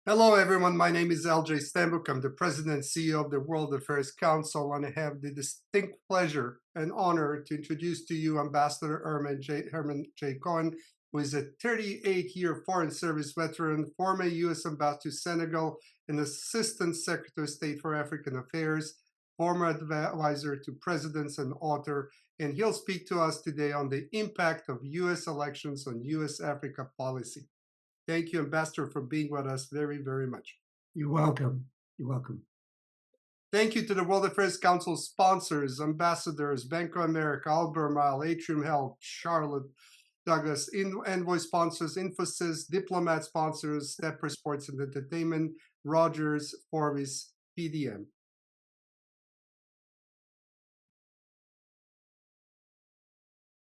Hello, everyone. My name is LJ Stambuk. I'm the President and CEO of the World Affairs Council, and I have the distinct pleasure and honor to introduce to you Ambassador Herman J. Cohen, who is a 38-year Foreign Service veteran, former U.S. Ambassador to Senegal, and Assistant Secretary of State for African Affairs, former advisor to presidents and author, and he'll speak to us today on the impact of U.S. elections on U.S. Africa policy. Thank you, Ambassador, for being with us very, very much. You're welcome. You're welcome. Thank you to the World Affairs Council sponsors, ambassadors, Bank of America, Albemarle, Atrium Health, Charlotte, Douglas, Envoy sponsors, Infosys, Diplomat sponsors, Stepper Sports and Entertainment, Rogers, Forbes, PDM.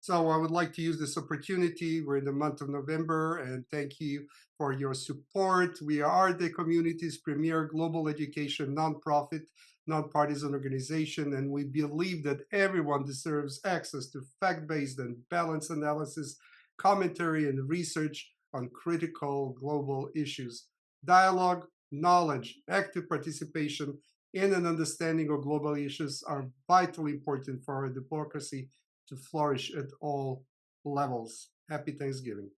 So I would like to use this opportunity. We're in the month of November, and thank you for your support. We are the community's premier global education nonprofit, nonpartisan organization, and we believe that everyone deserves access to fact-based and balanced analysis, commentary, and research on critical global issues. Dialogue, knowledge, active participation in an understanding of global issues are vitally important for our democracy to flourish at all levels. Happy Thanksgiving.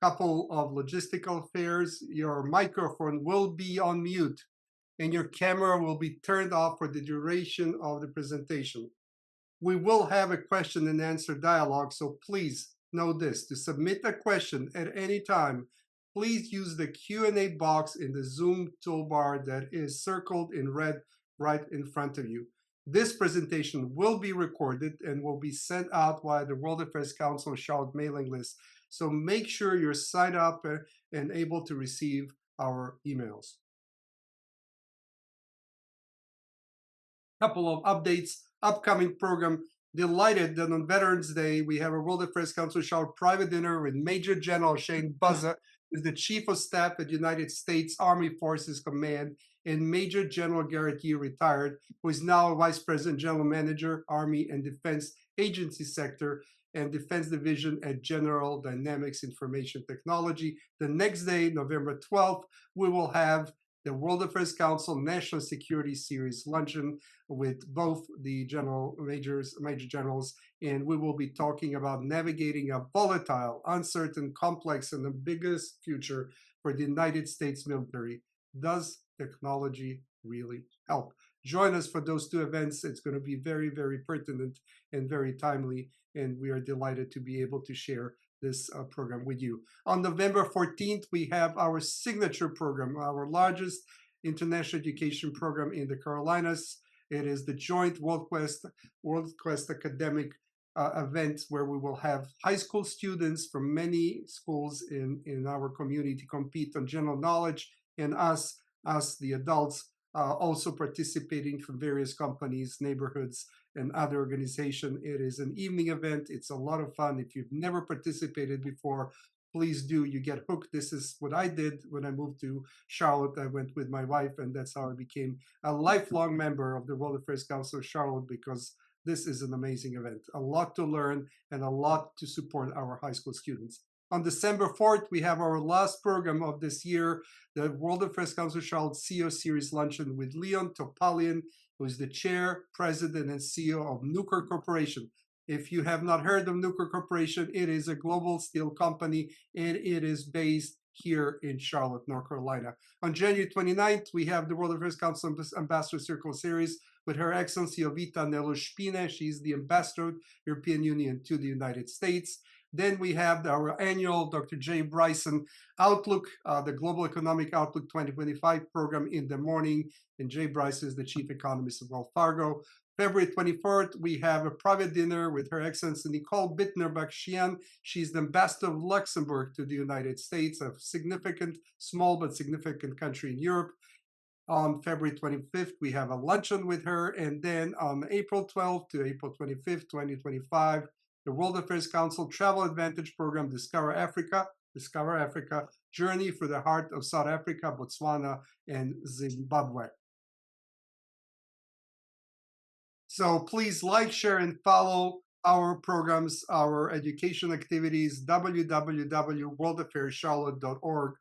Couple of logistical affairs. Your microphone will be on mute and your camera will be turned off for the duration of the presentation. We will have a question and answer dialogue, so please know this. To submit a question at any time, please use the Q&A box in the Zoom toolbar that is circled in red right in front of you. This presentation will be recorded and will be sent out via the World Affairs Council Charlotte mailing list. So make sure you're signed up and able to receive our emails. Couple of updates, upcoming program. Delighted that on Veterans Day, we have a World Affairs Council Charlotte private dinner with Major General Shane Buzza, who's the Chief of Staff at United States Army Forces Command, and Major General Garrett Yee, retired, who is now Vice President, General Manager, Army and Defense Agency Sector and Defense Division at General Dynamics Information Technology. The next day, November 12th, we will have the World Affairs Council National Security Series luncheon with both the major generals, and we will be talking about navigating a volatile, uncertain, complex, and ambiguous future for the United States military. Does technology really help? Join us for those two events. It's going to be very, very pertinent and very timely, and we are delighted to be able to share this program with you. On November 14th, we have our signature program, our largest international education program in the Carolinas. It is the joint World Quest academic event where we will have high school students from many schools in our community compete on general knowledge, and us, the adults, also participating from various companies, neighborhoods, and other organizations. It is an evening event. It's a lot of fun. If you've never participated before, please do. You get hooked. This is what I did when I moved to Charlotte. I went with my wife, and that's how I became a lifelong member of the World Affairs Council of Charlotte, because this is an amazing event. A lot to learn and a lot to support our high school students. On December 4th, we have our last program of this year, the World Affairs Council Charlotte CEO Series Luncheon with Leon Topalian, who is the chair, president, and CEO of Nucor Corporation. If you have not heard of Nucor Corporation, it is a global steel company, and it is based here in Charlotte, North Carolina. On January 29th, we have the World Affairs Council Ambassador Circle Series with Her Excellency Jovita Nelu-Spina. She's the Ambassador of the European Union to the United States. Then we have our annual Dr. Jay Bryson Outlook, the Global Economic Outlook 2025 program in the morning. And Jay Bryson is the Chief Economist of Wells Fargo. February 24th, we have a private dinner with Her Excellency Nicole Bittner-Bakshian. She's the Ambassador of Luxembourg to the United States, a significant, small but significant country in Europe. On February 25th, we have a luncheon with her. And then on April 12th to April 25th, 2025, the World Affairs Council Travel Advantage Program, Discover Africa, Journey for the Heart of South Africa, Botswana, and Zimbabwe. So please like, share, and follow our programs, our education activities, www.worldaffairscharlotte.org.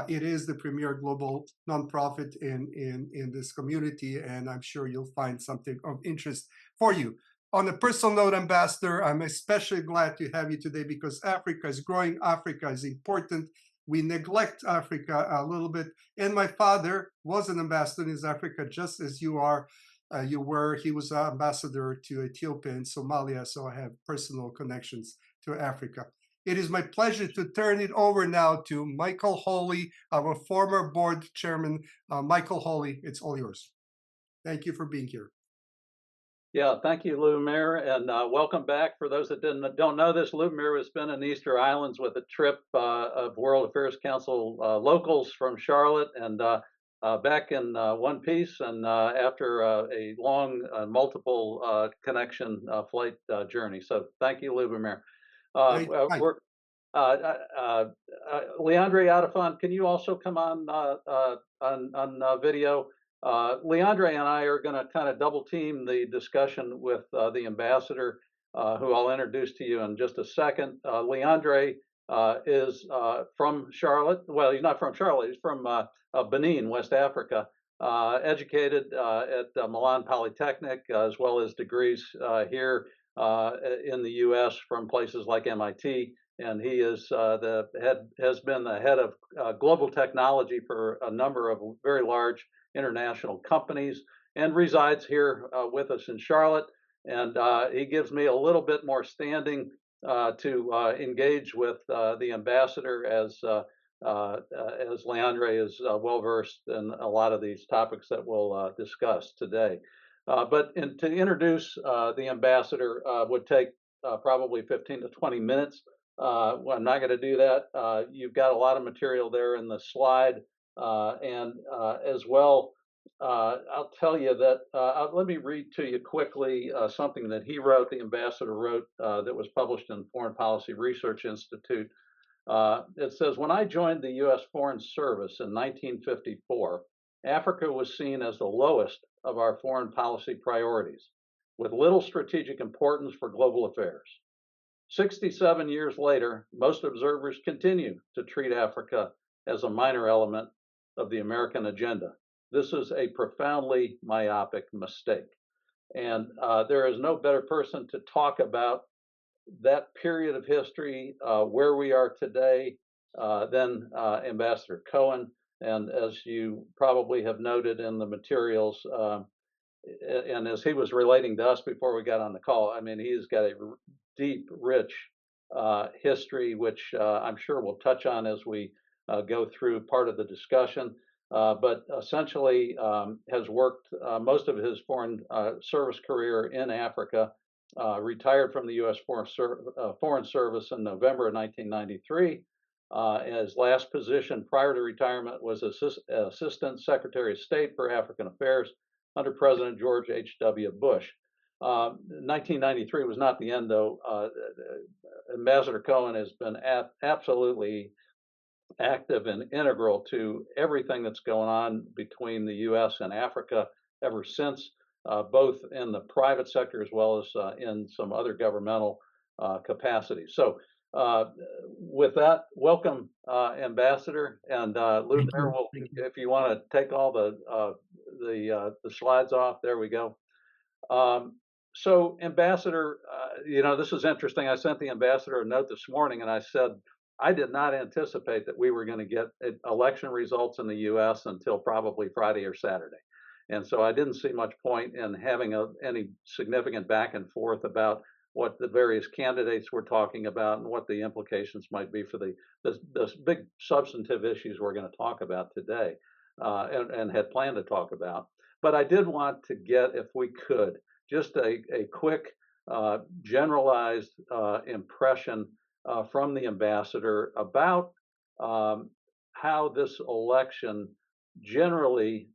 It is the premier global nonprofit in this community, and I'm sure you'll find something of interest for you. On a personal note, Ambassador, I'm especially glad to have you today because Africa is growing. Africa is important. We neglect Africa a little bit. And my father was an ambassador in Africa, just as you are. He was ambassador to Ethiopia and Somalia, so I have personal connections to Africa. It is my pleasure to turn it over now to Michael Hawley, our former board chairman. Michael Hawley, it's all yours. Thank you for being here. Yeah, thank you, Lumir, and welcome back. For those that don't know this, Lumir has been in the Easter Islands with a trip of World Affairs Council locals from Charlotte, and back in one piece, and after a long multiple connection flight journey. So thank you, Lumir. Leandre Adafan, can you also come on video? Leandre and I are going to kind of double team the discussion with the ambassador, who I'll introduce to you in just a second. Leandre is from Charlotte. Well, he's not from Charlotte. He's from Benin, West Africa. Educated at Milan Polytechnic, as well as degrees here in the U.S. from places like MIT. And he is has been the head of global technology for a number of very large international companies, and resides here with us in Charlotte. And he gives me a little bit more standing to engage with the ambassador, as Leandre is well versed in a lot of these topics that we'll discuss today. But to introduce the ambassador would take probably 15 to 20 minutes. Well, I'm not going to do that. You've got a lot of material there in the slide. And as well, I'll tell you that, let me read to you quickly something that he wrote, the ambassador wrote, that was published in Foreign Policy Research Institute. It says, when I joined the U.S. Foreign Service in 1954, Africa was seen as the lowest of our foreign policy priorities, with little strategic importance for global affairs. 67 years later, most observers continue to treat Africa as a minor element of the American agenda. This is a profoundly myopic mistake. And there is no better person to talk about that period of history, where we are today, than Ambassador Cohen. And as you probably have noted in the materials, and as he was relating to us before we got on the call, I mean, he's got a deep, rich history, which I'm sure we'll touch on as we go through part of the discussion, but essentially has worked most of his foreign service career in Africa, retired from the U.S. Foreign Service in November of 1993. His last position prior to retirement was Assistant Secretary of State for African Affairs under President George H.W. Bush. 1993 was not the end, though. Ambassador Cohen has been absolutely active and integral to everything that's going on between the U.S. and Africa ever since, both in the private sector as well as in some other governmental capacities. So with that, welcome, Ambassador, and Lumir, if you want to take all the slides off, there we go. So, Ambassador, you know, this is interesting. I sent the ambassador a note this morning, and I said I did not anticipate that we were going to get election results in the U.S. until probably Friday or Saturday. And so I didn't see much point in having any significant back and forth about what the various candidates were talking about and what the implications might be for the big substantive issues we're going to talk about today, and had planned to talk about. But I did want to get, if we could, just a quick generalized impression from the ambassador about how this election generally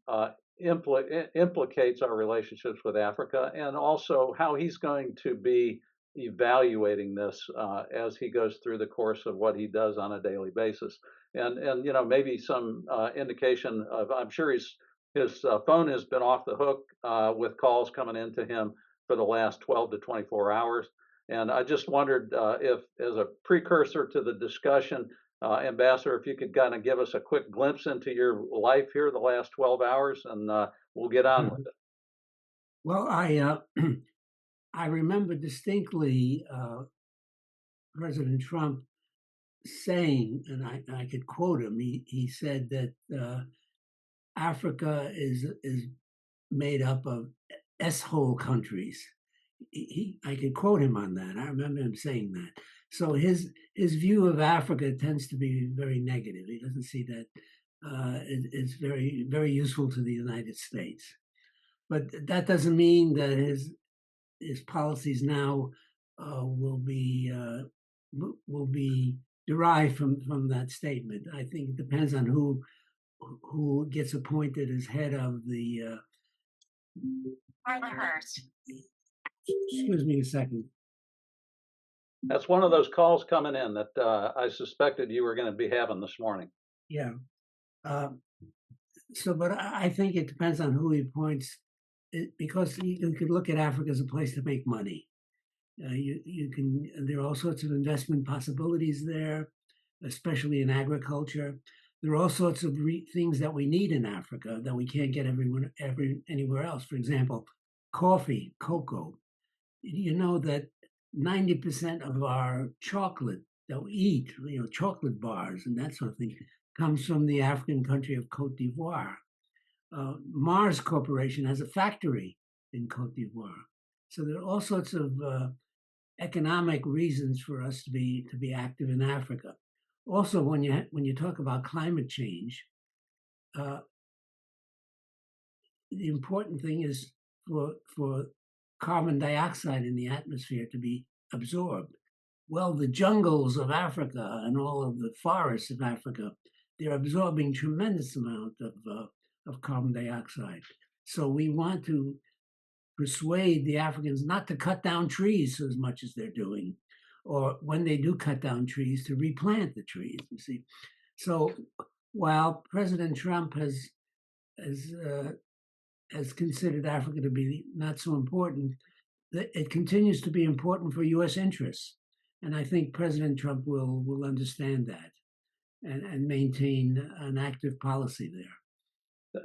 implicates our relationships with Africa, and also how he's going to be evaluating this as he goes through the course of what he does on a daily basis. And you know, maybe some indication of, I'm sure his phone has been off the hook with calls coming into him for the last 12 to 24 hours. And I just wondered if, as a precursor to the discussion, Ambassador, if you could kind of give us a quick glimpse into your life here the last 12 hours, and we'll get on with it. Well, I I remember distinctly President Trump saying, and I could quote him. He said that Africa is made up of S-hole countries. I could quote him on that. I remember him saying that. So his view of Africa tends to be very negative. He doesn't see that it's very useful to the United States. But that doesn't mean that his policies now will be derived from that statement. I think it depends on who gets appointed as head of the. Excuse me a second. That's one of those calls coming in that I suspected you were going to be having this morning. Yeah. But I think it depends on who he appoints, because you could look at Africa as a place to make money. You can. There are all sorts of investment possibilities there, especially in agriculture. There are all sorts of things that we need in Africa that we can't get anywhere else. For example, coffee, cocoa. You know that 90% of our chocolate that we eat, chocolate bars and that sort of thing, comes from the African country of Cote d'Ivoire. Mars Corporation has a factory in Cote d'Ivoire. So there are all sorts of economic reasons for us to be active in Africa. Also, when you talk about climate change, the important thing is for carbon dioxide in the atmosphere to be absorbed. Well, the jungles of Africa and all of the forests of Africa, they're absorbing tremendous amount of carbon dioxide. So we want to persuade the Africans not to cut down trees as much as they're doing, or when they do cut down trees, to replant the trees. You see, so while President Trump has considered Africa to be not so important, it continues to be important for U.S. interests, and I think President Trump will understand that and maintain an active policy there.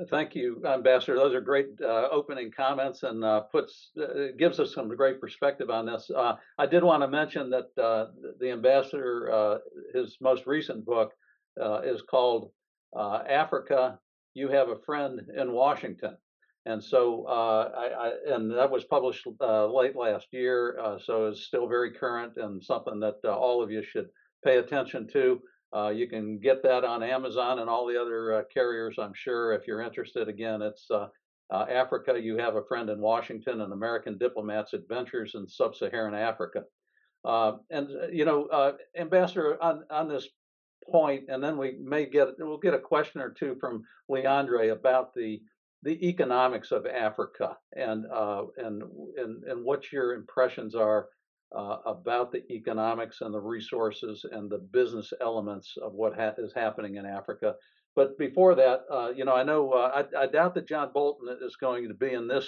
Thank you, Ambassador. Those are great opening comments, and gives us some great perspective on this. I did want to mention that the Ambassador, his most recent book is called Africa, You Have a Friend in Washington. And so, and that was published late last year, so it's still very current and something that all of you should pay attention to. You can get that on Amazon and all the other carriers, I'm sure, if you're interested. Again, it's Africa, You Have a Friend in Washington, an American Diplomat's Adventures in Sub-Saharan Africa. Ambassador, on this point, and then we'll get a question or two from Leandre about the economics of Africa and what your impressions are about the economics and the resources and the business elements of what is happening in Africa. But before that, I doubt that John Bolton is going to be in this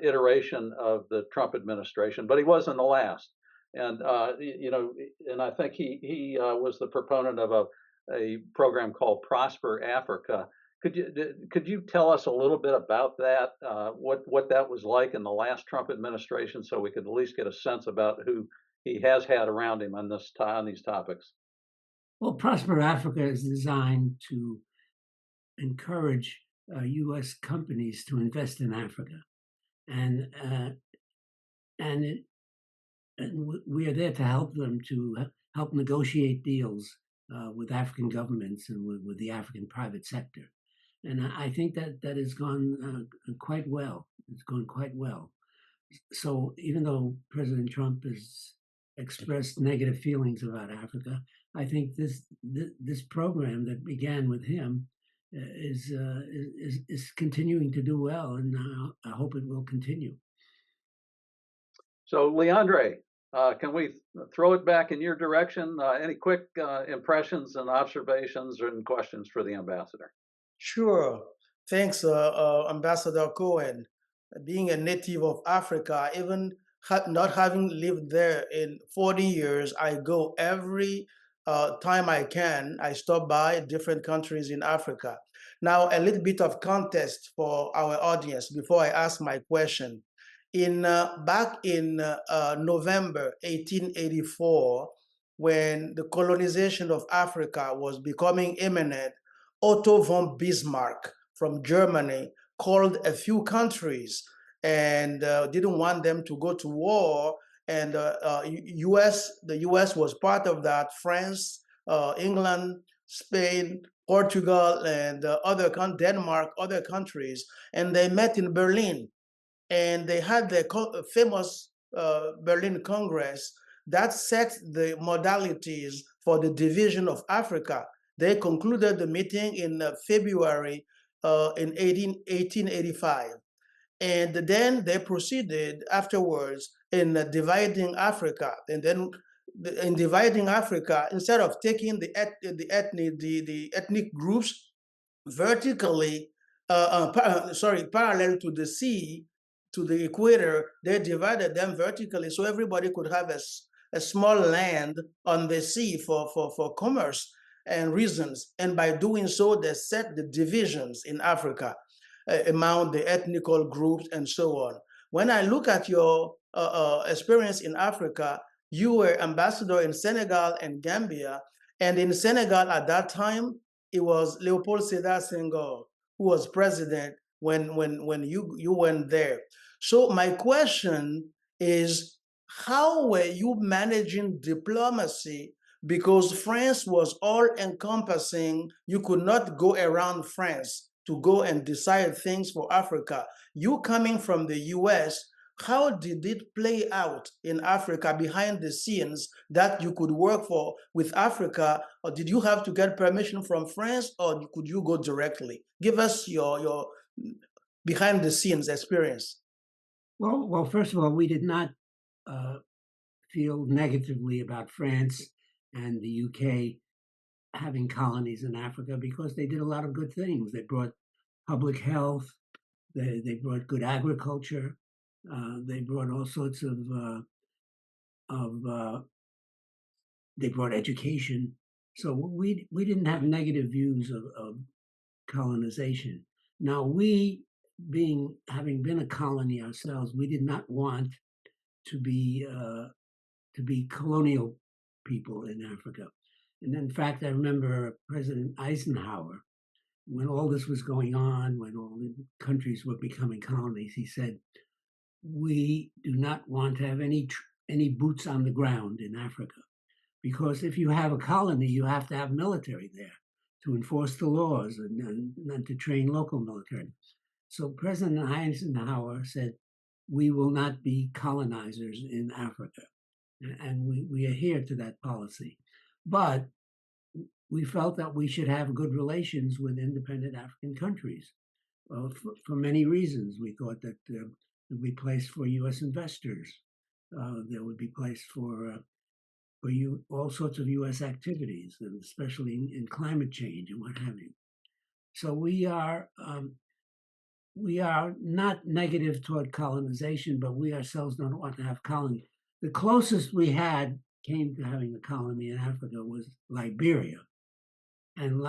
iteration of the Trump administration, but he was in the last. And and I think he was the proponent of a program called Prosper Africa. Could you tell us a little bit about that? What that was like in the last Trump administration, so we could at least get a sense about who he has had around him on these topics. Well, Prosper Africa is designed to encourage U.S. companies to invest in Africa, and we are there to help them to help negotiate deals with African governments and with the African private sector. And I think that has gone quite well. It's gone quite well. So even though President Trump has expressed negative feelings about Africa, I think this program that began with him is continuing to do well, and I hope it will continue. So, Leandre, can we throw it back in your direction? Any quick impressions and observations and questions for the ambassador? Sure. Thanks, Ambassador Cohen. Being a native of Africa, even not having lived there in 40 years, I go every time I can. I stop by different countries in Africa. Now, a little bit of context for our audience before I ask my question. Back in November 1884, when the colonization of Africa was becoming imminent, Otto von Bismarck from Germany called a few countries and didn't want them to go to war. And the U.S. was part of that. France, England, Spain, Portugal, and Denmark, other countries, and they met in Berlin, and they had the famous Berlin Congress that set the modalities for the division of Africa. They concluded the meeting in February in 1885. And then they proceeded afterwards in dividing Africa. And then in dividing Africa, instead of taking the ethnic groups vertically, parallel to the sea, to the equator, they divided them vertically so everybody could have a small land on the sea for commerce and reasons. And by doing so, they set the divisions in Africa among the ethnical groups and so on. When I look at your experience in Africa, you were ambassador in Senegal and Gambia. And in Senegal at that time, it was Leopold Sédar Senghor who was president when you went there. So my question is, how were you managing diplomacy? Because France was all encompassing. You could not go around France to go and decide things for Africa. You coming from the US, how did it play out in Africa behind the scenes that you could work for with Africa? Or did you have to get permission from France, or could you go directly? Give us your behind the scenes experience. Well, first of all, we did not feel negatively about France and the UK having colonies in Africa because they did a lot of good things. They brought public health, they brought good agriculture, they brought all sorts of they brought education. So we didn't have negative views of colonization. Now having been a colony ourselves, we did not want to be colonial people in Africa. And in fact, I remember President Eisenhower, when all this was going on, when all the countries were becoming colonies, he said, "We do not want to have any boots on the ground in Africa, because if you have a colony, you have to have military there to enforce the laws and to train local military." So President Eisenhower said, "We will not be colonizers in Africa." And we adhere to that policy. But we felt that we should have good relations with independent African countries for many reasons. We thought that there would be place for U.S. investors. There would be place for all sorts of U.S. activities, and especially in climate change and what have you. So we are not negative toward colonization, but we ourselves don't want to have colonies. The closest we came to having a colony in Africa was Liberia. And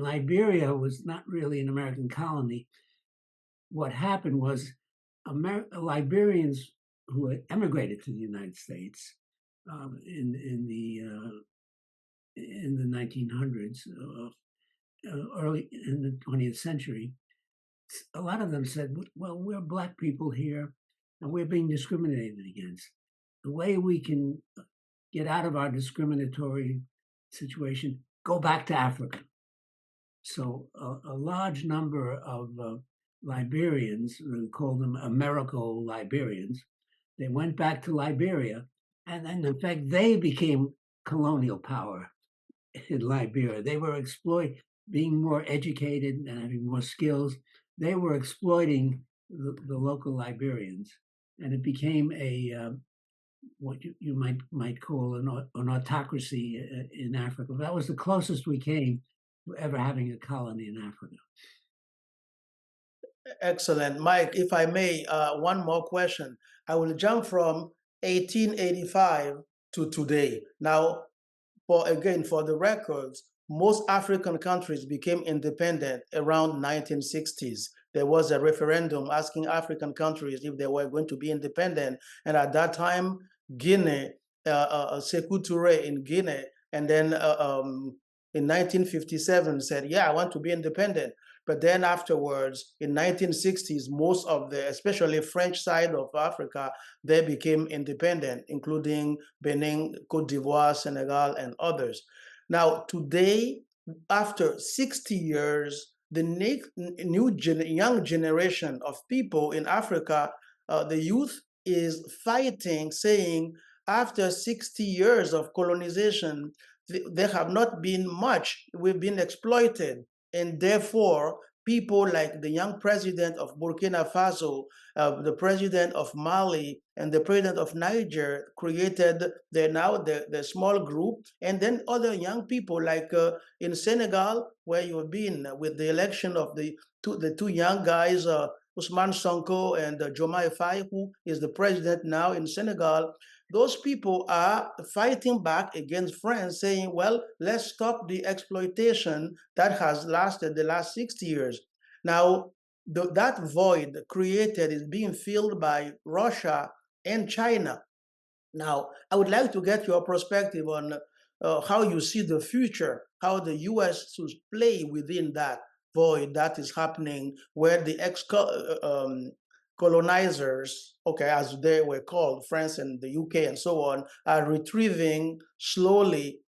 Liberia was not really an American colony. What happened was Liberians who had emigrated to the United States in the 1900s, early in the 20th century, a lot of them said, "Well, we're Black people here, and we're being discriminated against. The way we can get out of our discriminatory situation, go back to Africa." So a large number of Liberians, we call them Americo-Liberians, they went back to Liberia, and in fact, they became colonial power in Liberia. They were being more educated and having more skills. They were exploiting the local Liberians, and it became what you might call an autocracy in Africa. That was the closest we came to ever having a colony in Africa. Excellent. Mike, if I may, one more question. I will jump from 1885 to today. Now, for the records, most African countries became independent around 1960s. There was a referendum asking African countries if they were going to be independent, and at that time, Guinea, Sekou Touré in Guinea, and then in 1957 said, "Yeah, I want to be independent." But then afterwards, in 1960s, most of the, especially French side of Africa, they became independent, including Benin, Cote d'Ivoire, Senegal, and others. Now, today, after 60 years, the young generation of people in Africa, the youth is fighting, saying, after 60 years of colonization, there have not been much. We've been exploited. And therefore, people like the young president of Burkina Faso, the president of Mali, and the president of Niger created the small group. And then other young people like in Senegal, where you've been with the election of the two young guys, Ousmane Sonko and Diomaye Faye, who is the president now in Senegal. Those people are fighting back against France, saying, well, let's stop the exploitation that has lasted the last 60 years. Now, that void created is being filled by Russia and China. Now, I would like to get your perspective on how you see the future, how the U.S. should play within that void that is happening, where the colonizers, okay, as they were called, France and the UK and so on, are retrieving slowly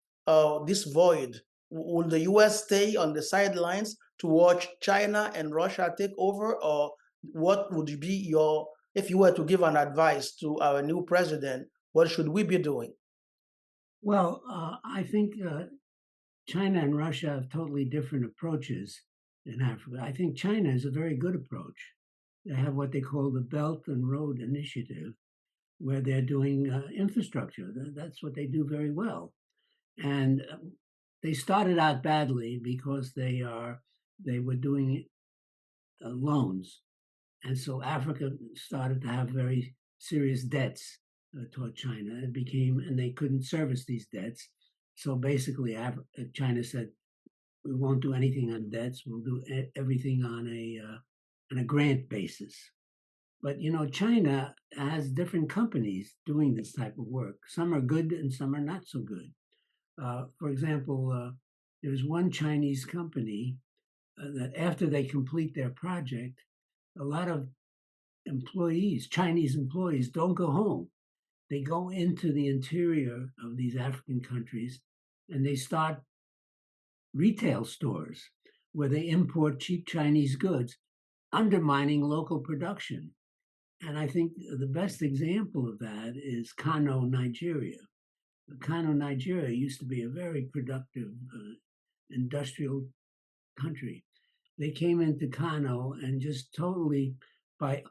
this void. Will the US stay on the sidelines to watch China and Russia take over, or what would be your, if you were to give an advice to our new president, what should we be doing? Well, I think China and Russia have totally different approaches in Africa. I think China is a very good approach. They have what they call the Belt and Road Initiative, where they're doing infrastructure. That's what they do very well. And they started out badly because they were doing loans, and so Africa started to have very serious debts toward China. It became, and they couldn't service these debts. So basically, China said, "We won't do anything on debts. We'll do everything on a grant basis." But you know, China has different companies doing this type of work. Some are good and some are not so good. For example, there's one Chinese company that after they complete their project, a lot of employees, Chinese employees, don't go home. They go into the interior of these African countries and they start retail stores where they import cheap Chinese goods, undermining local production. And I think the best example of that is Kano, Nigeria. Kano, Nigeria used to be a very productive industrial country. They came into Kano and just totally, by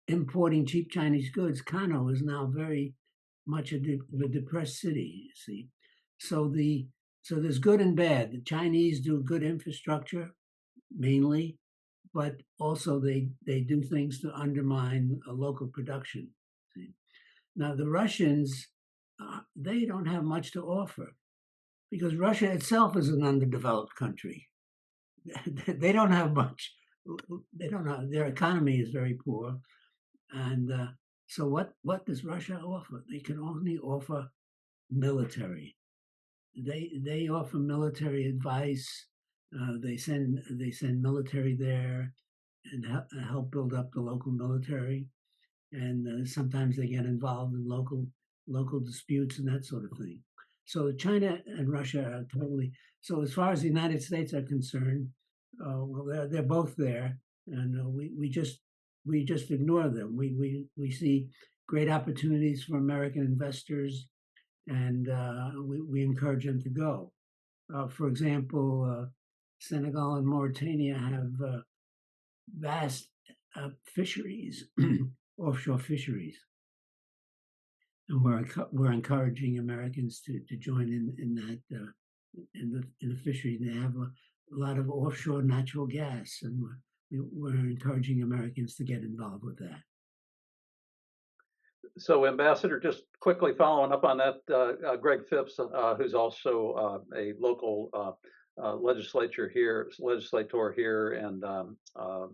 importing cheap Chinese goods, Kano is now very much a depressed city, you see. So there's good and bad. The Chinese do good infrastructure, mainly, but also they do things to undermine a local production. See? Now the Russians, they don't have much to offer because Russia itself is an underdeveloped country. They don't have much. They don't have, their economy is very poor. And so what does Russia offer? They can only offer military. They offer military advice. They send military there and help build up the local military. And sometimes they get involved in local disputes and that sort of thing. So China and Russia are totally. So as far as the United States are concerned, well, they're both there, and we just ignore them. We see great opportunities for American investors, and we encourage them to go. For example, Senegal and Mauritania have vast fisheries, offshore fisheries. And we're encouraging Americans to join in that in the fishery. They have a lot of offshore natural gas, and we're encouraging Americans to get involved with that. So, Ambassador, just quickly following up on that, Greg Phipps, who's also a local legislator here, and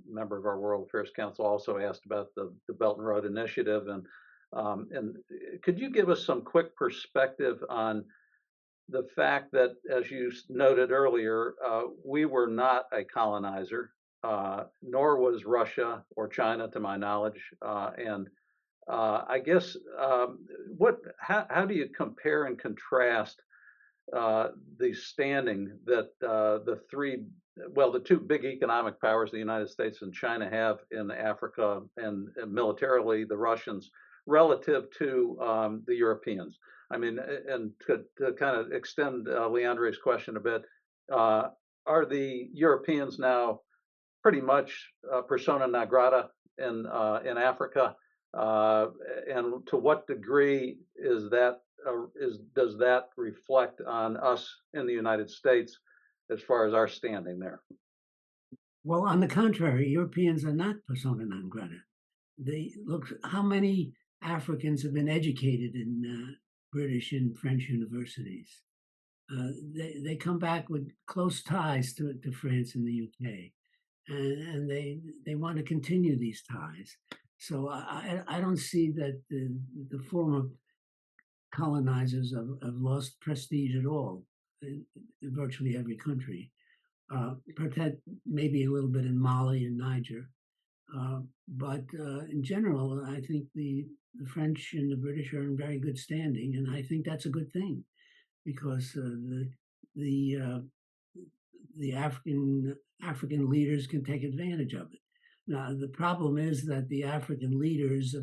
member of our World Affairs Council, also asked about the Belt and Road Initiative, and could you give us some quick perspective on the fact that, as you noted earlier, we were not a colonizer, nor was Russia or China, to my knowledge, and I guess how do you compare and contrast the standing that the two big economic powers, the United States and China, have in Africa, and militarily the Russians, relative to the Europeans? I mean, and to kind of extend Leandre's question a bit, are the Europeans now pretty much persona non grata in Africa? And to what degree does that reflect on us in the United States as far as our standing there? Well, on the contrary, Europeans are not persona non grata. Look how many Africans have been educated in British and French universities. They come back with close ties to France and the UK, and they want to continue these ties. So I don't see that the former colonizers have lost prestige at all in virtually every country. Perhaps maybe a little bit in Mali and Niger. But in general, I think the French and the British are in very good standing, and I think that's a good thing, because the African leaders can take advantage of it. Now, the problem is that the African leaders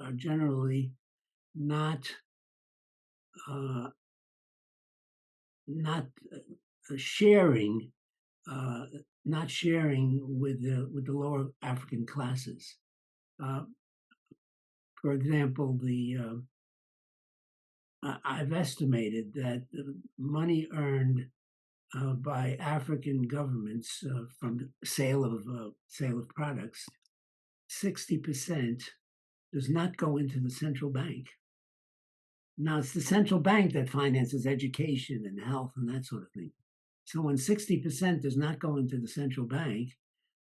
are generally not sharing with the lower African classes. For example, I've estimated that the money earned by African governments from the sale of products, 60% does not go into the central bank. Now, it's the central bank that finances education and health and that sort of thing. So when 60% does not go into the central bank,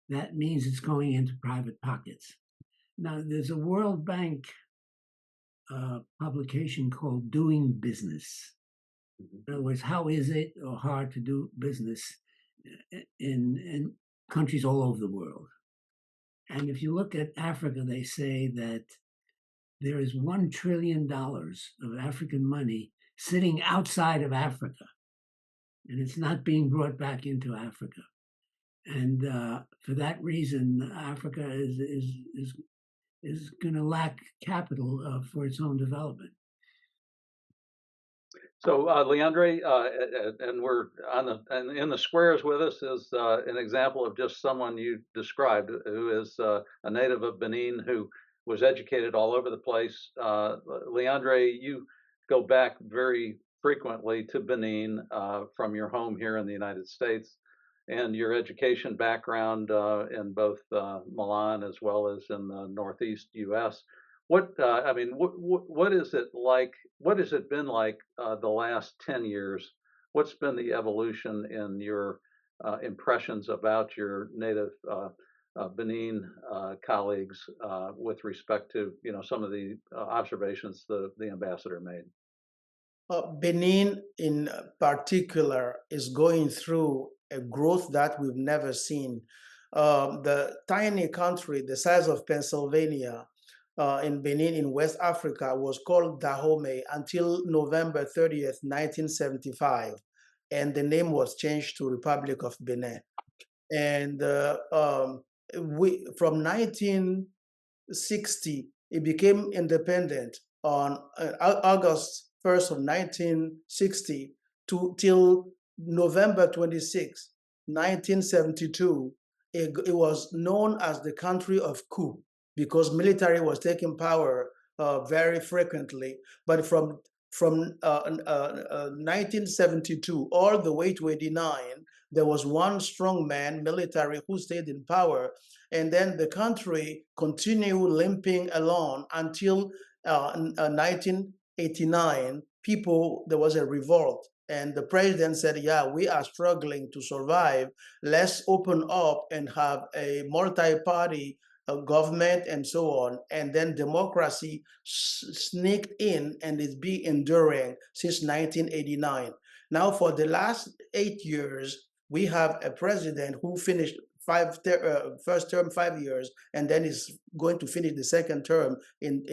that means it's going into private pockets. Now, there's a World Bank publication called Doing Business. In other words, how is it or hard to do business in countries all over the world? And if you look at Africa, they say that there is $1 trillion of African money sitting outside of Africa, and it's not being brought back into Africa. And for that reason, Africa is going to lack capital for its own development. So, Leandre, and we're in the squares with us is an example of just someone you described, who is a native of Benin, who was educated all over the place. Leandre, you go back very frequently to Benin from your home here in the United States, and your education background in both Milan as well as in the Northeast U.S. What is it like? What has it been like the last 10 years? What's been the evolution in your impressions about your native Benin colleagues with respect to some of the observations the ambassador made? Benin, in particular, is going through a growth that we've never seen. The tiny country, the size of Pennsylvania, in Benin, in West Africa, was called Dahomey until November 30th, 1975. And the name was changed to Republic of Benin. And from 1960, it became independent on August 1st of 1960 till November 26, 1972. It was known as the country of coup, because military was taking power very frequently. But from 1972 all the way to 89, there was one strong man, military, who stayed in power. And then the country continued limping along until 1989, there was a revolt, and the president said, yeah, we are struggling to survive. Let's open up and have a multi-party government and so on. And then democracy sneaked in and it's been enduring since 1989. Now, for the last 8 years, we have a president who finished first term 5 years, and then is going to finish the second term in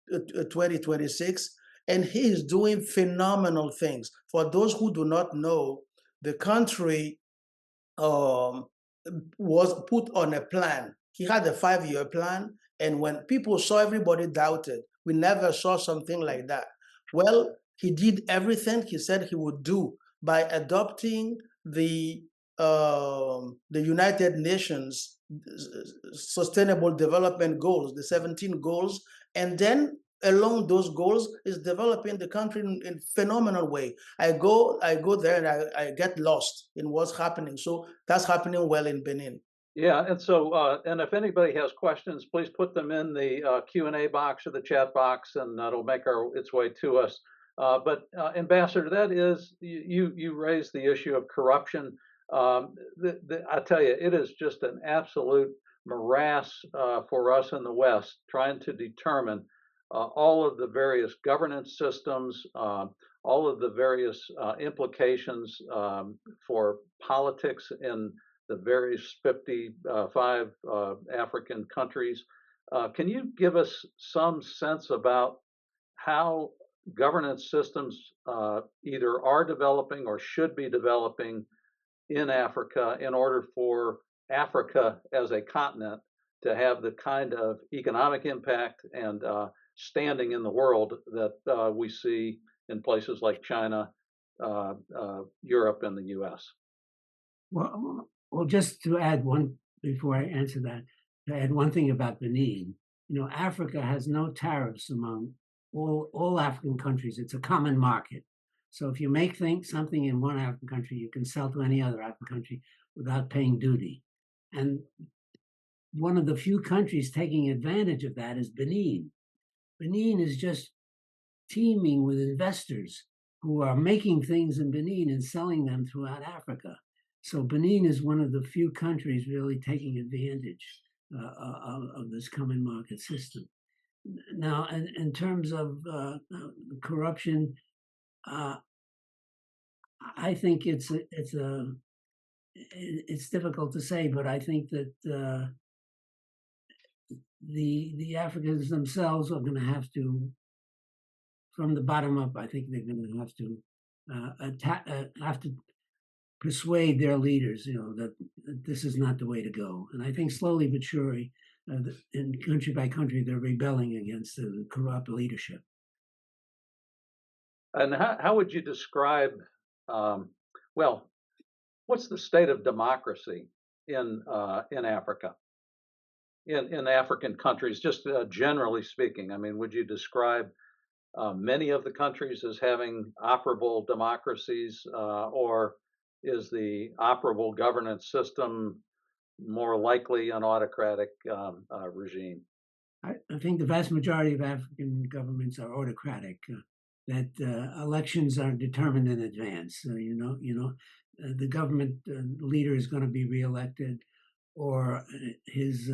2026. And he is doing phenomenal things. For those who do not know, the country was put on a plan. He had a 5-year plan, and when people saw, everybody doubted. We never saw something like that. Well, he did everything he said he would do by adopting the United Nations Sustainable Development Goals, the 17 goals, and then along those goals is developing the country in a phenomenal way. I go there and I get lost in what's happening. So that's happening well in Benin. Yeah, and so, and if anybody has questions, please put them in the Q&A box or the chat box, and that'll make its way to us. But Ambassador, that is, you raised the issue of corruption. I tell you, it is just an absolute morass for us in the West trying to determine all of the various governance systems, all of the various implications for politics in the various 55 African countries. Can you give us some sense about how governance systems either are developing or should be developing in Africa in order for Africa as a continent to have the kind of economic impact and standing in the world that we see in places like China, Europe, and the U.S.? Well, just to add one, before I answer that, to add one thing about Benin. Africa has no tariffs among all African countries. It's a common market. So if you make something in one African country, you can sell to any other African country without paying duty. And one of the few countries taking advantage of that is Benin. Benin is just teeming with investors who are making things in Benin and selling them throughout Africa. So Benin is one of the few countries really taking advantage of this common market system. Now, in terms of corruption, I think it's difficult to say, but I think that the Africans themselves are going to have to, from the bottom up, I think they're going to have to persuade their leaders, that this is not the way to go. And I think slowly but surely, in country by country, they're rebelling against the corrupt leadership. And how would you describe, what's the state of democracy in Africa, in African countries, just generally speaking? I mean, would you describe many of the countries as having operable democracies, or is the operable governance system more likely an autocratic regime? I think the vast majority of African governments are autocratic. That elections are determined in advance. The government leader is going to be reelected, or his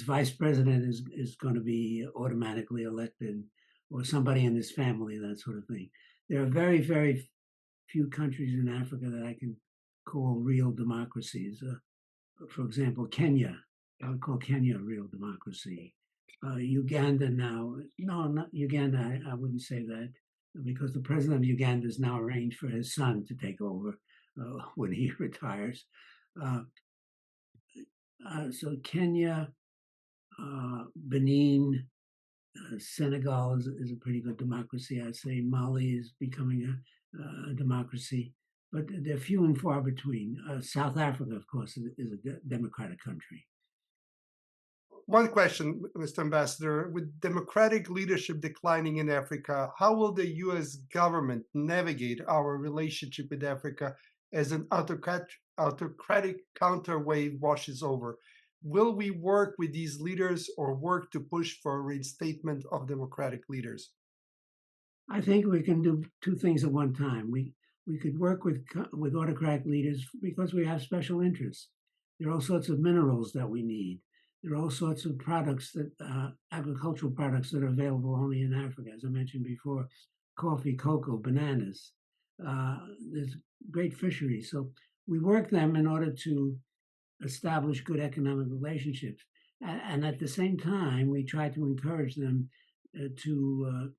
vice president is going to be automatically elected, or somebody in his family, that sort of thing. There are very, very few countries in Africa that I can call real democracies. For example, Kenya, I would call Kenya a real democracy. Uganda now, no, not Uganda, I wouldn't say that, because the president of Uganda has now arranged for his son to take over when he retires. So Kenya, Benin, Senegal is a pretty good democracy. I'd say Mali is becoming a democracy, but they're few and far between. South Africa, of course, is a democratic country. One question, Mr. Ambassador, with democratic leadership declining in Africa, how will the U.S. government navigate our relationship with Africa as an autocratic counterwave washes over? will we work with these leaders or work to push for a reinstatement of democratic leaders? I think we can do two things at one time. We could work with autocratic leaders because we have special interests. There are all sorts of minerals that we need. There are all sorts of products that agricultural products that are available only in Africa, as I mentioned before: coffee, cocoa, bananas. There's great fisheries, so we work them in order to establish good economic relationships, and at the same time, we try to encourage them to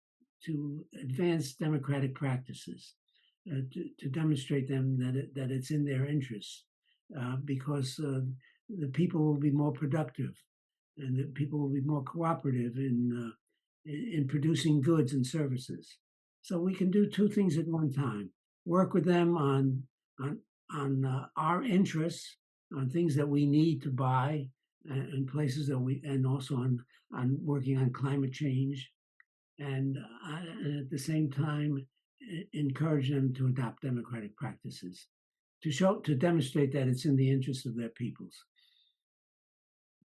advance democratic practices, to demonstrate them that it's in their interests, because the people will be more productive, and the people will be more cooperative in producing goods and services. So we can do two things at one time: work with them on our interests, on things that we need to buy, and places that and also on working on climate change, and at the same time encourage them to adopt democratic practices, to demonstrate that it's in the interest of their peoples.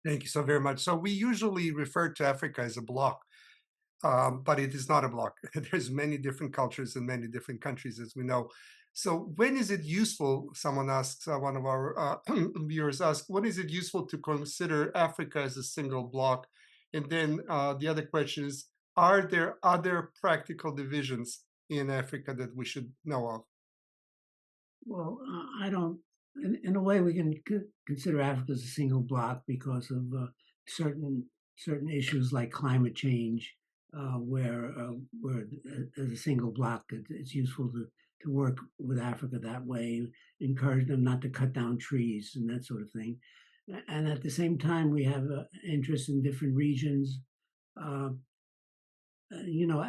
Thank you so very much. So we usually refer to Africa as a bloc, but it is not a bloc. There's many different cultures and many different countries, as we know. So when is it useful, someone asks, one of our viewers asked, when is it useful to consider Africa as a single bloc? And then the other question is, are there other practical divisions in Africa that we should know of? Well, I don't. In a way, we can consider Africa as a single bloc because of certain issues like climate change, where as a single bloc, it's useful to work with Africa that way, encourage them not to cut down trees and that sort of thing. And at the same time, we have interest in different regions.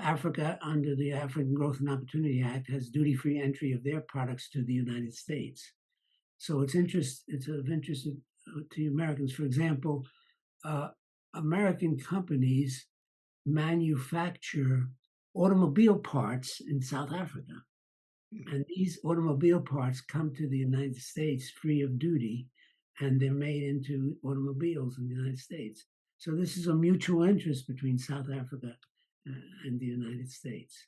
Africa, under the African Growth and Opportunity Act, has duty-free entry of their products to the United States. So it's of interest to Americans. For example, American companies manufacture automobile parts in South Africa. And these automobile parts come to the United States free of duty, and they're made into automobiles in the United States. So this is a mutual interest between South Africa and the United States.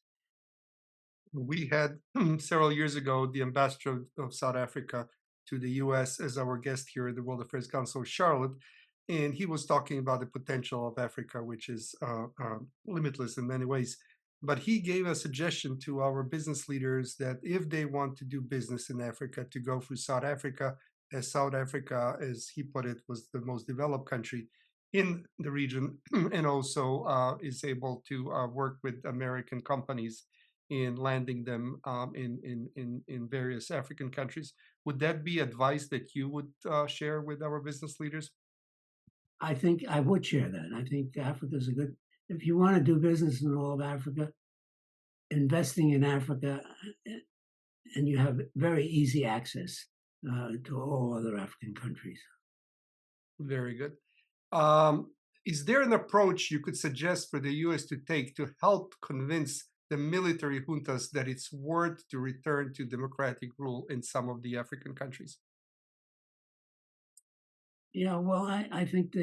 We had several years ago the ambassador of South Africa to the U.S. as our guest here at the World Affairs Council, Charlotte, and he was talking about the potential of Africa, which is limitless in many ways. But he gave a suggestion to our business leaders that if they want to do business in Africa, to go through South Africa, as South Africa, as he put it, was the most developed country in the region, and also is able to work with American companies in landing them in various African countries. Would that be advice that you would share with our business leaders? I think I would share that. I think Africa is a good, if you want to do business in all of Africa, investing in Africa, and you have very easy access to all other African countries. Very good. Is there an approach you could suggest for the U.S. to take to help convince the military juntas that it's worth to return to democratic rule in some of the African countries? Yeah, well, I think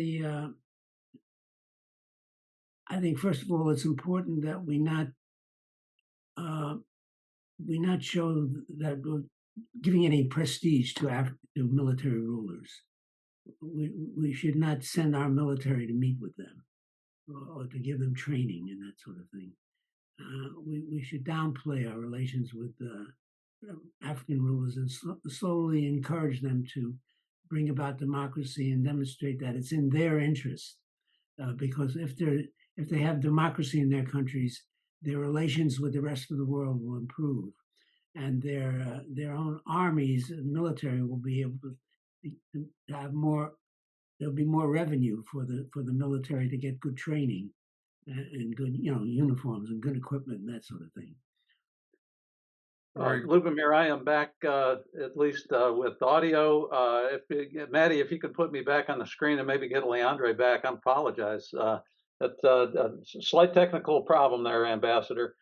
I think first of all, it's important that we not show that we're giving any prestige to military rulers. We should not send our military to meet with them or to give them training and that sort of thing. We should downplay our relations with African rulers and slowly encourage them to bring about democracy and demonstrate that it's in their interest. Because if they have democracy in their countries, their relations with the rest of the world will improve, and their own armies and military will be able to have more. There'll be more revenue for the military to get good training and good uniforms and good equipment and that sort of thing. Lubomir, I am back at least with audio. Maddie, if you could put me back on the screen and maybe get Leandre back, I apologize. That's a slight technical problem there, Ambassador.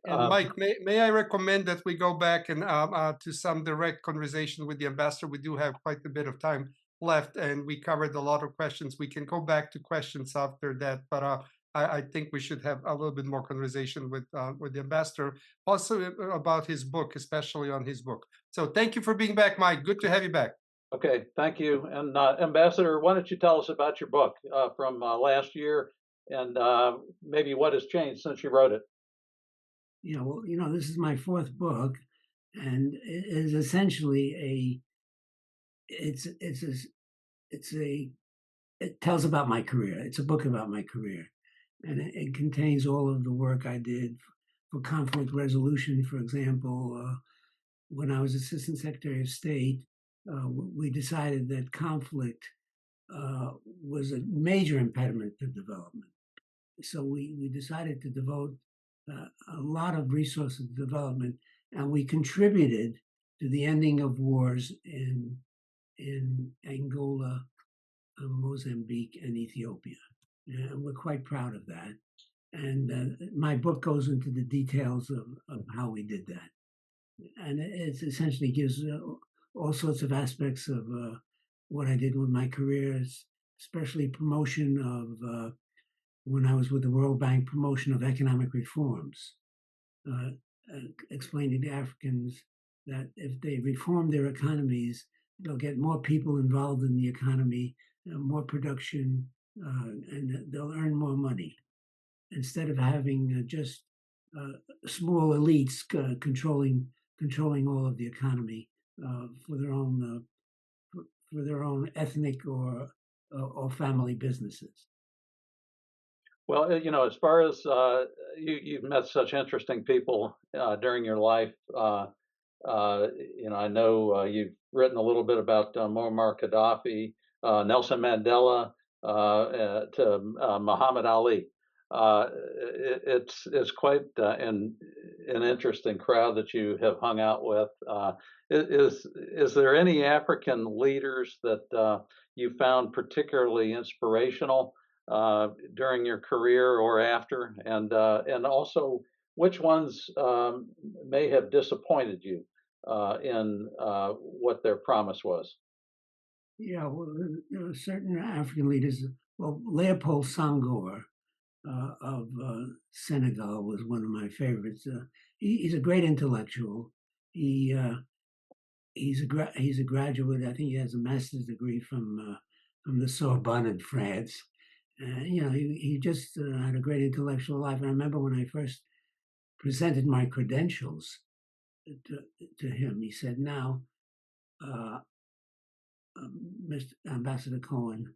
And Mike, may I recommend that we go back and to some direct conversation with the ambassador? We do have quite a bit of time left, and we covered a lot of questions. We can go back to questions after that, but I think we should have a little bit more conversation with the ambassador, also about his book, especially on his book. So thank you for being back, Mike. Good to have you back. Okay, thank you. And Ambassador, why don't you tell us about your book from last year, and maybe what has changed since you wrote it? Yeah, well, this is my fourth book, and it is essentially it tells about my career. It's a book about my career, and it contains all of the work I did for conflict resolution. For example, when I was Assistant Secretary of State, we decided that conflict was a major impediment to development. So we decided to devote a lot of resources to development, and we contributed to the ending of wars in Angola, Mozambique, and Ethiopia. And we're quite proud of that. And my book goes into the details of how we did that. And it essentially gives all sorts of aspects of what I did with my career, especially promotion of, when I was with the World Bank, promotion of economic reforms, explaining to Africans that if they reform their economies, they'll get more people involved in the economy, more production, and they'll earn more money instead of having just small elites controlling all of the economy for their own ethnic or family businesses. Well, as far as you've met such interesting people during your life, I know you've written a little bit about Muammar Gaddafi, Nelson Mandela, to Muhammad Ali. It's quite an interesting crowd that you have hung out with. Is there any African leaders that you found particularly inspirational during your career or after, and also which ones may have disappointed you in what their promise was? Yeah, well, there are certain African leaders. Well, Leopold Senghor of Senegal was one of my favorites. He's a great intellectual. He's a graduate. I think he has a master's degree from the Sorbonne in France. He just had a great intellectual life. And I remember when I first presented my credentials to him, he said, "Now, Mr. Ambassador Cohen,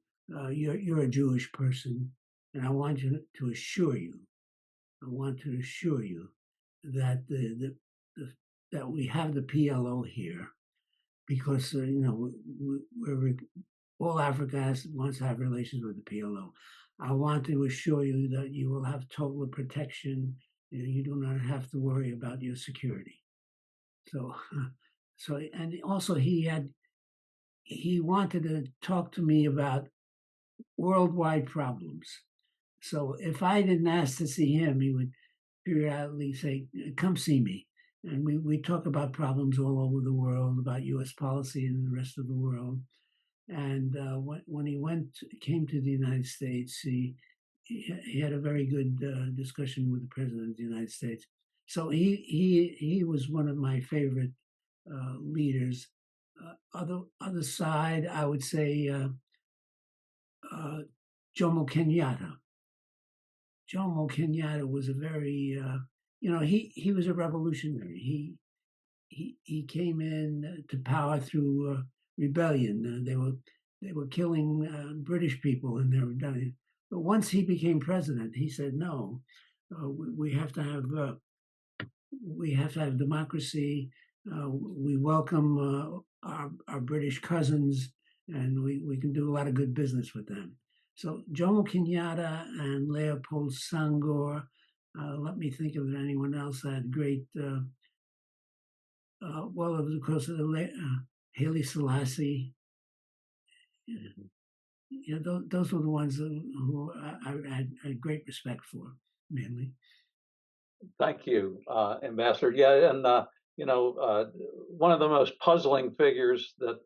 you're a Jewish person, and I want to assure you that that we have the PLO here because all Africa wants to have relations with the PLO. I want to assure you that you will have total protection. You do not have to worry about your security." So, and also he wanted to talk to me about worldwide problems. So if I didn't ask to see him, he would periodically say, "Come see me." And we talk about problems all over the world, about U.S. policy and the rest of the world. And when he came to the United States, he had a very good discussion with the President of the United States. So he was one of my favorite leaders. Other side, I would say Jomo Kenyatta. Jomo Kenyatta was a very, he was a revolutionary. He came in to power through rebellion. They were killing British people in their rebellion. But once he became president, he said, "No, we have to have democracy. We welcome our British cousins, and we can do a lot of good business with them." So Jomo Kenyatta and Leopold Senghor. Let me think of anyone else that had great. Well, of course, Haile Selassie. Those were the ones who I had great respect for, mainly. Thank you, Ambassador. Yeah, and one of the most puzzling figures that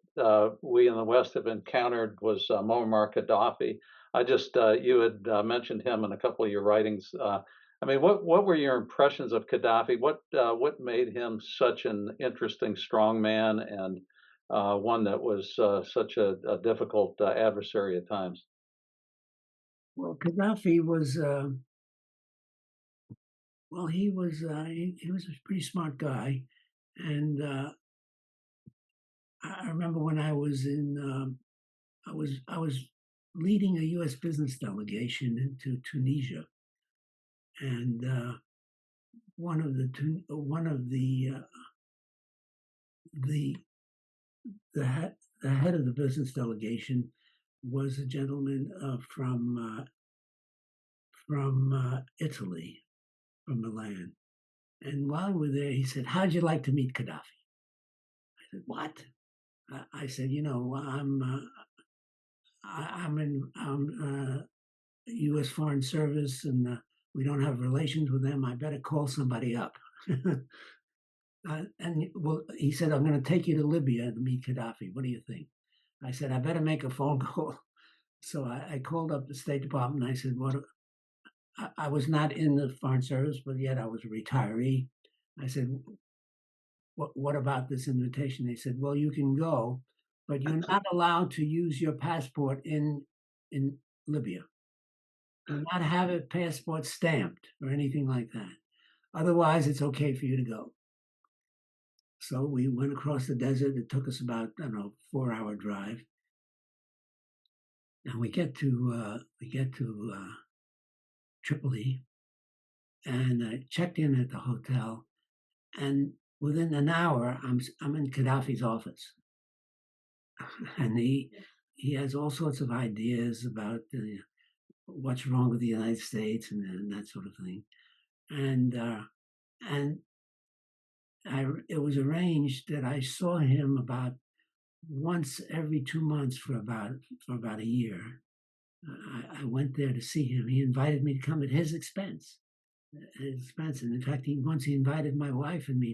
we in the West have encountered was Muammar Gaddafi. You had mentioned him in a couple of your writings. I mean, what were your impressions of Gaddafi? What made him such an interesting strongman and one that was such a difficult adversary at times? Well, Gaddafi was he was a pretty smart guy, and I remember when I was I was leading a U.S. business delegation into Tunisia, and one of the the head of the business delegation was a gentleman from Italy, from Milan. And while we were there, he said, "How'd you like to meet Gaddafi?" I said, "What?" I said, I'm U.S. Foreign Service, and we don't have relations with them. I better call somebody up." He said, "I'm going to take you to Libya to meet Gaddafi. What do you think?" I said, "I better make a phone call." So I called up the State Department. And I said, "What?" I was not in the Foreign Service, but yet I was a retiree. I said, what about this invitation? They said, "Well, you can go, but you're not allowed to use your passport in Libya. Do not have a passport stamped or anything like that. Otherwise, it's okay for you to go." So we went across the desert. It took us about, I don't know, 4-hour drive. And we get to Tripoli, and I checked in at the hotel, and within an hour, I'm in Gaddafi's office, and he has all sorts of ideas about what's wrong with the United States and that sort of thing, and it was arranged that I saw him about once every 2 months for about a year. I went there to see him. He invited me to come at his expense. And in fact, once he invited my wife and me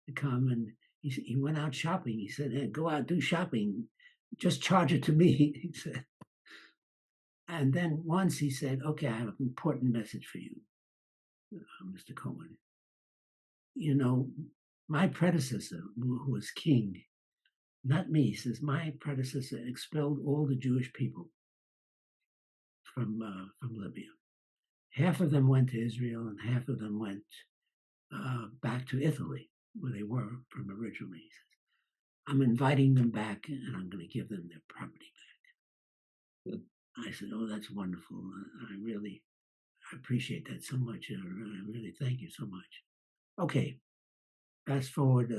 to come, and he went out shopping. He said, "Hey, go out, do shopping. Just charge it to me," he said. And then once he said, "Okay, I have an important message for you, Mr. Cohen. My predecessor, who was king, not me," says, "my predecessor expelled all the Jewish people from Libya. Half of them went to Israel, and half of them went back to Italy, where they were from originally. He says, I'm inviting them back, and I'm going to give them their property back." I said, "Oh, that's wonderful. I appreciate that so much. I really thank you so much." Okay, fast forward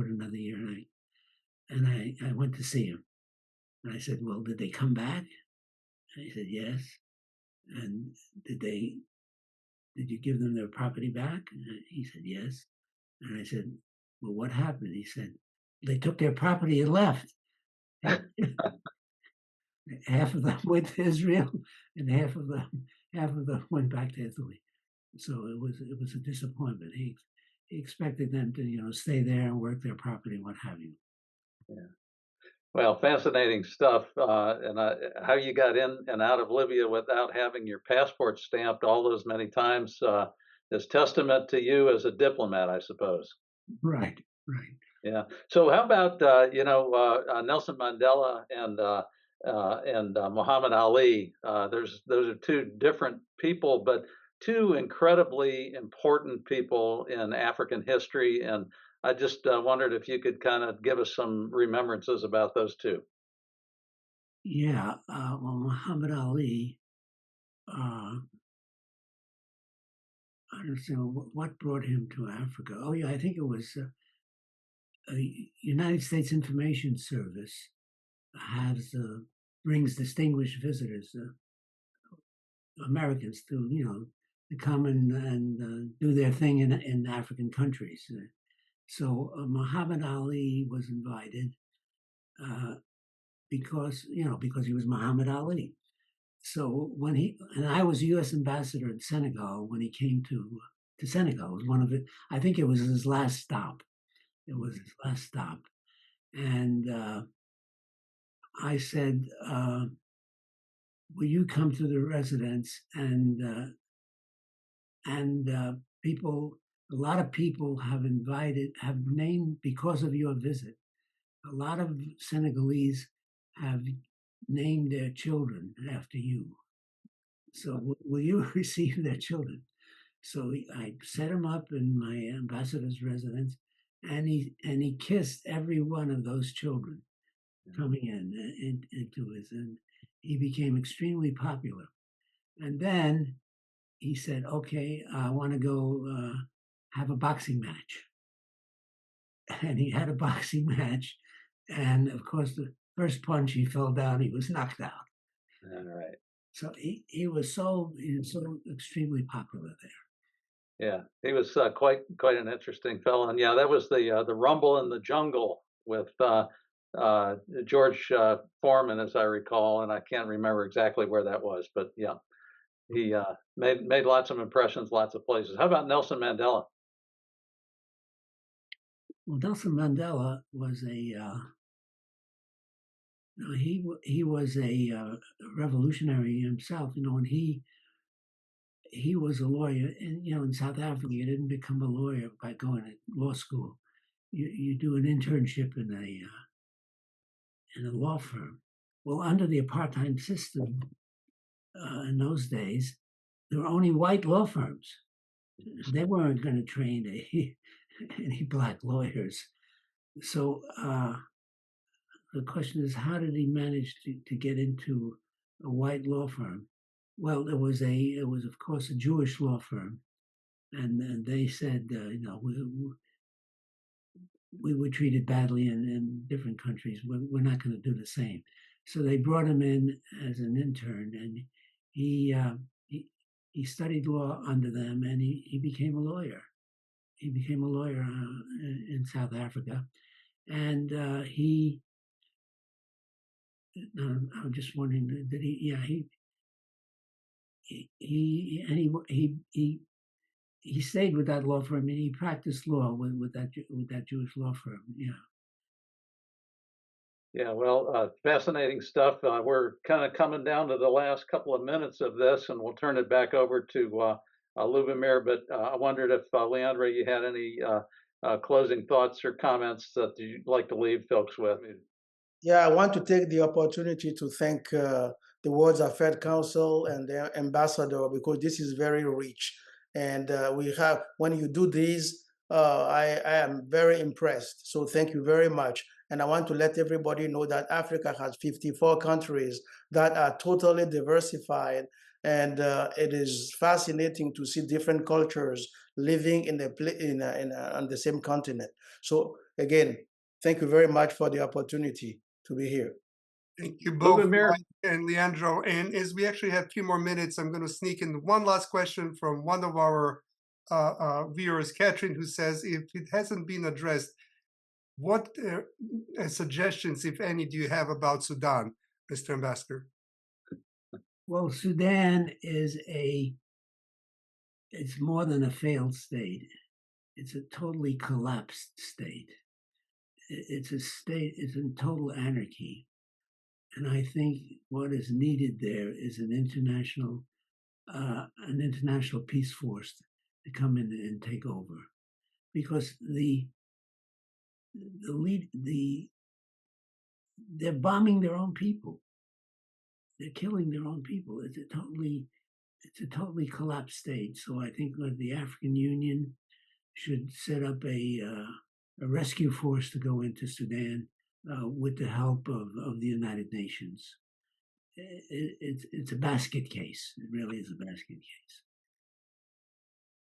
another year, and I went to see him, and I said, "Well, did they come back?" And he said, "Yes." "And did you give them their property back?" And he said, "Yes." And I said, "Well, what happened?" He said, "They took their property and left." Half of them went to Israel, and half of them went back to Italy. So it was a disappointment. He expected them to stay there and work their property, what have you. Yeah. Well, fascinating stuff. How you got in and out of Libya without having your passport stamped all those many times is testament to you as a diplomat, I suppose. Right. Yeah. So how about Nelson Mandela and Muhammad Ali? Those are two different people, but two incredibly important people in African history. And I just wondered if you could kind of give us some remembrances about those two. Yeah. Well, Muhammad Ali, I don't know what brought him to Africa. Oh, yeah, I think it was United States Information Service brings distinguished visitors, Americans, to come and do their thing in African countries. So Muhammad Ali was invited because he was Muhammad Ali. So I was U.S. Ambassador in Senegal when he came to to Senegal. It was one of it. I think it was his last stop. It was his last stop, and I said, "Will you come to the residence?" And people, a lot of people have named because of your visit. A lot of Senegalese have named their children after you. So will you receive their children? So I set him up in my ambassador's residence, and he kissed every one of those children coming into his, and he became extremely popular. And then he said, "Okay, I want to go have a boxing match." And he had a boxing match, and of course, the first punch he fell down, he was knocked out. All right. So he was so extremely popular there. Yeah, he was quite an interesting fellow, and yeah, that was the Rumble in the Jungle with George Foreman, as I recall, and I can't remember exactly where that was, but yeah, he made lots of impressions, lots of places. How about Nelson Mandela? Well, Nelson Mandela was he was a revolutionary himself, and he was a lawyer, and in South Africa you didn't become a lawyer by going to law school. You do an internship in a law firm. Well, under the apartheid system in those days, there were only white law firms. They weren't going to train any black lawyers. So the question is, how did he manage to get into a white law firm? Well, it was of course a Jewish law firm, and they said, we were treated badly in different countries. We're not going to do the same. So they brought him in as an intern, and he studied law under them, and he became a lawyer. He became a lawyer in South Africa, and I'm just wondering, did he? Yeah, he stayed with that law firm, and he practiced law with that Jewish law firm. Yeah. Yeah, well, fascinating stuff. We're kind of coming down to the last couple of minutes of this, and we'll turn it back over to Lubomir. But I wondered if, Leandra, you had any closing thoughts or comments that you'd like to leave folks with. Yeah, I want to take the opportunity to thank the World Affairs Council and the ambassador, because this is very rich. And when you do this, I am very impressed. So thank you very much. And I want to let everybody know that Africa has 54 countries that are totally diversified. And it is fascinating to see different cultures living on the same continent. So again, thank you very much for the opportunity to be here. Thank you both, Lubomir. Mike and Leandro. And as we actually have a few more minutes, I'm going to sneak in one last question from one of our viewers, Catherine, who says, if it hasn't been addressed, what suggestions, if any, do you have about Sudan, Mr. Ambassador? Well, Sudan it's more than a failed state. It's a totally collapsed state. It's a state, it's in total anarchy. And I think what is needed there is an international peace force to come in and take over, because they're bombing their own people. They're killing their own people. It's a totally collapsed state. So I think that the African Union should set up a rescue force to go into Sudan with the help of the United Nations. It's a basket case. It really is a basket case.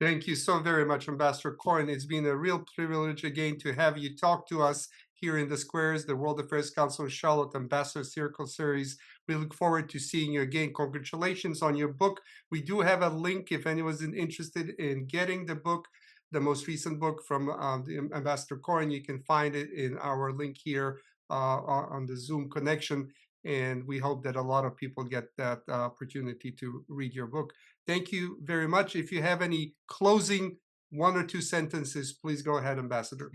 Thank you so very much, Ambassador Cohen. It's been a real privilege again to have you talk to us here in the Squares, the World Affairs Council Charlotte Ambassador Circle Series. We look forward to seeing you again. Congratulations on your book. We do have a link if anyone's interested in getting the book, the most recent book from the Ambassador Cohen. You can find it in our link here on the Zoom connection. And we hope that a lot of people get that opportunity to read your book. Thank you very much. If you have any closing 1 or 2 sentences, please go ahead, Ambassador.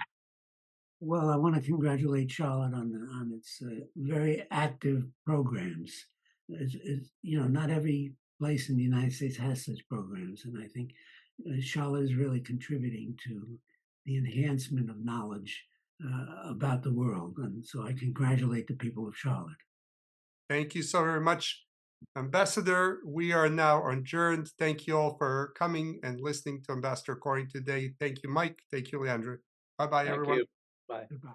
Well, I want to congratulate Charlotte on its very active programs. Not every place in the United States has such programs, and I think Charlotte is really contributing to the enhancement of knowledge about the world, and so I congratulate the people of Charlotte. Thank you so very much, Ambassador. We are now adjourned. Thank you all for coming and listening to Ambassador Cohen today. Thank you, Mike. Thank you, Leandro. Bye-bye, everyone. Thank you. Bye. Goodbye.